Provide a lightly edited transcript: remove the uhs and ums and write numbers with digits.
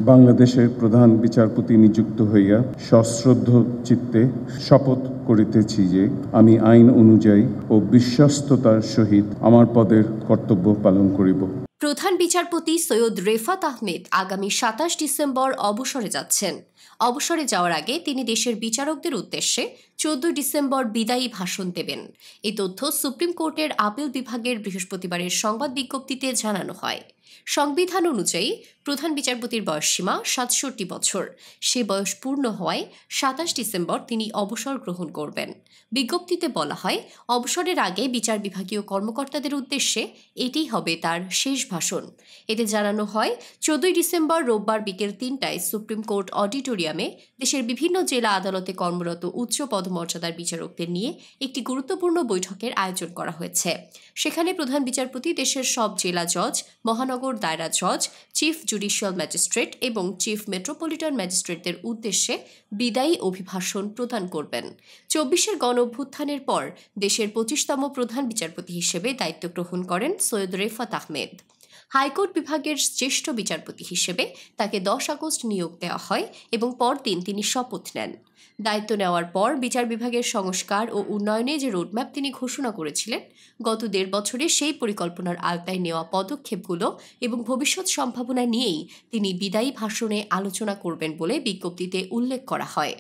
বাংলাদেশের প্রধান বিচারপতি নিযুক্ত হইয়া সশ্রদ্ধ চিত্তে শপথ করিতেছি যে আমি আইন অনুযায়ী ও বিশ্বস্ততার সহিত আমার পদের কর্তব্য পালন করিব। প্রধান বিচারপতি সৈয়দ রেফাত আহমেদ আগামী ২৭ ডিসেম্বর অবসরে যাচ্ছেন। অবসরে যাওয়ার আগে তিনি দেশের বিচারকদের উদ্দেশ্যে ১৪ ডিসেম্বর বিদায়ী ভাষণ দেবেন। এই তথ্য সুপ্রিম কোর্টের আপিল বিভাগের বৃহস্পতিবারের সংবাদ বিজ্ঞপ্তিতে জানানো হয়। সংবিধান অনুযায়ী প্রধান বিচারপতির বয়সসীমা ৬৭ বছর। সে বয়স পূর্ণ হওয়ায় ২৭ ডিসেম্বর তিনি অবসর গ্রহণ করবেন। বিজ্ঞপ্তিতে বলা হয়, অবসরের আগে বিচার বিভাগীয় কর্মকর্তাদের উদ্দেশ্যে এটিই হবে তার শেষ ভাষণ। এতে জানানো হয়, ১৪ ডিসেম্বর রোববার বিকেল ৩টায় সুপ্রিম কোর্ট অডিটোরিয়ামে দেশের বিভিন্ন জেলা আদালতে কর্মরত উচ্চ পদমর্যাদার বিচারকদের নিয়ে একটি গুরুত্বপূর্ণ বৈঠকের আয়োজন করা হয়েছে। সেখানে প্রধান বিচারপতি দেশের সব জেলা জজ, মহানগর দায়রা জজ, চিফ জুডিশিয়াল ম্যাজিস্ট্রেট এবং চিফ মেট্রোপলিটন ম্যাজিস্ট্রেটদের উদ্দেশ্যে বিদায়ী অভিভাষণ প্রদান করবেন। ২৪-এর গণঅভ্যুত্থানের পর দেশের ২৫তম প্রধান বিচারপতি হিসেবে দায়িত্ব গ্রহণ করেন সৈয়দ রেফাত আহমেদ। হাইকোর্ট বিভাগের জ্যেষ্ঠ বিচারপতি হিসেবে তাকে ১০ আগস্ট নিয়োগ দেওয়া হয় এবং পরদিন তিনি শপথ নেন। দায়িত্ব নেওয়ার পর বিচার বিভাগের সংস্কার ও উন্নয়নে যে রোডম্যাপ তিনি ঘোষণা করেছিলেন, গত ১.৫ বছরে সেই পরিকল্পনার আওতায় নেওয়া পদক্ষেপগুলো এবং ভবিষ্যৎ সম্ভাবনা নিয়েই তিনি বিদায়ী ভাষণে আলোচনা করবেন বলে বিজ্ঞপ্তিতে উল্লেখ করা হয়।